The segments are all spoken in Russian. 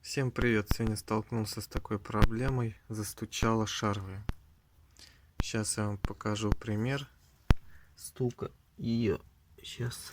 Всем привет! Сегодня столкнулся с такой проблемой. Застучала шаровая. Сейчас я вам покажу пример стука ее. Сейчас.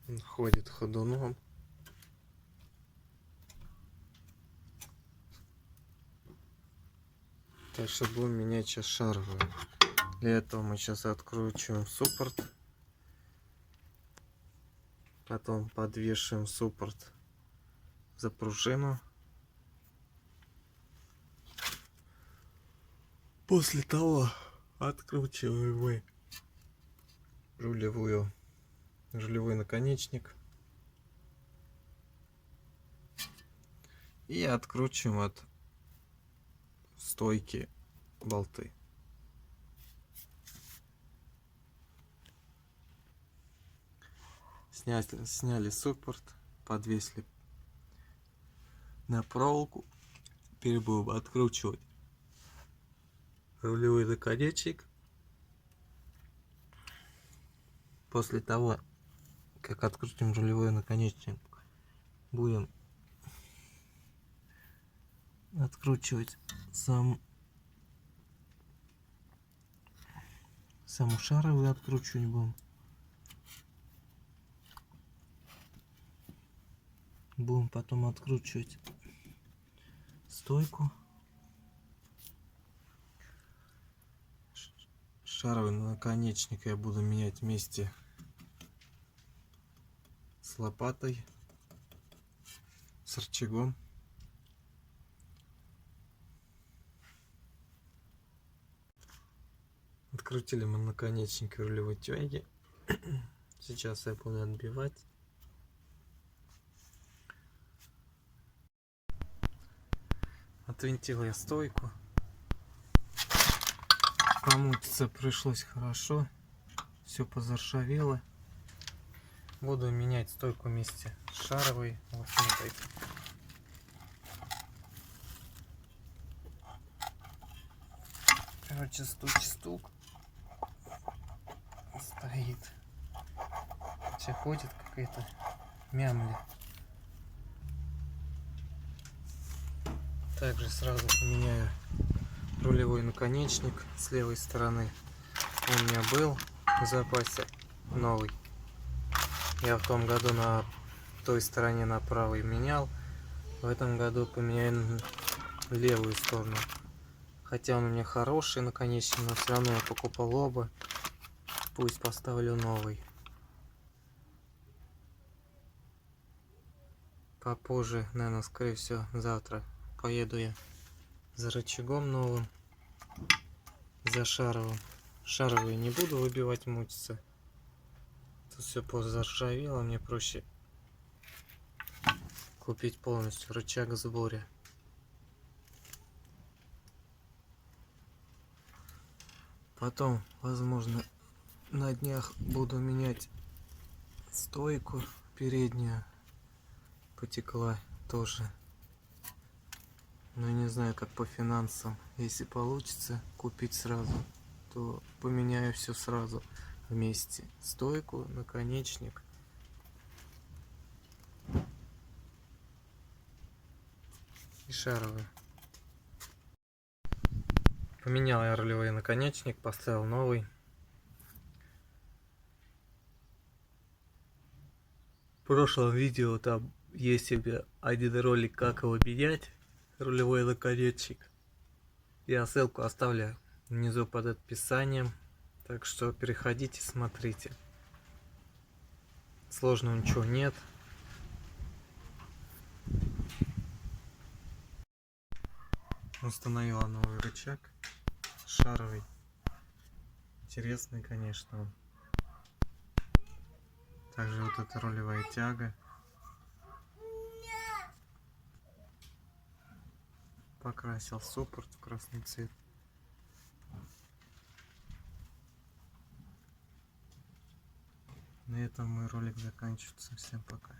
Он ходит ходуном. Так что будем менять сейчас шаровую. Для этого мы сейчас откручиваем суппорт. Потом подвешиваем суппорт за пружину. После того откручиваем мы рулевой наконечник и откручиваем от стойки болты. Сняли суппорт, подвесили на проволоку. Теперь будем откручивать рулевой наконечник. После того, как открутим рулевой наконечник, будем откручивать саму шаровую, откручивать будем. Будем потом откручивать стойку. Шаровый наконечник я буду менять вместе с лопатой, с рычагом. Открутили мы наконечник рулевой тяги. Сейчас я буду отбивать. Отвинтил я стойку. Помутиться пришлось хорошо. Все позаржавело. Буду менять стойку вместе с шаровой. Вот смотрите. Короче, стук стоит. Все ходит какая-то мямля. Также сразу поменяю рулевой наконечник с левой стороны. Он у меня был в запасе новый. Я в том году на той стороне на правой менял. В этом году поменяю левую сторону. Хотя он у меня хороший наконечник, но все равно я покупал оба. Пусть поставлю новый. Попозже, наверное, скорее всего, завтра поеду я за рычагом новым, за шаровым. Шаровые не буду выбивать, мучиться. Тут все позаржавело, мне проще купить полностью рычаг в сборе. Потом, возможно, на днях буду менять стойку переднюю. Потекла тоже. Но не знаю, как по финансам. Если получится купить сразу, то поменяю все сразу вместе. Стойку, наконечник. И шаровый. Поменял я рулевой наконечник, поставил новый. В прошлом видео там есть себе один ролик, как его менять, рулевой наконечник. Я ссылку оставлю внизу под описанием. Так что переходите, смотрите. Сложного ничего нет. Установила новый рычаг. Шаровый. Интересный, конечно, он. Также вот эта рулевая тяга. покрасил суппорт в красный цвет. На этом мой ролик заканчивается. Всем пока.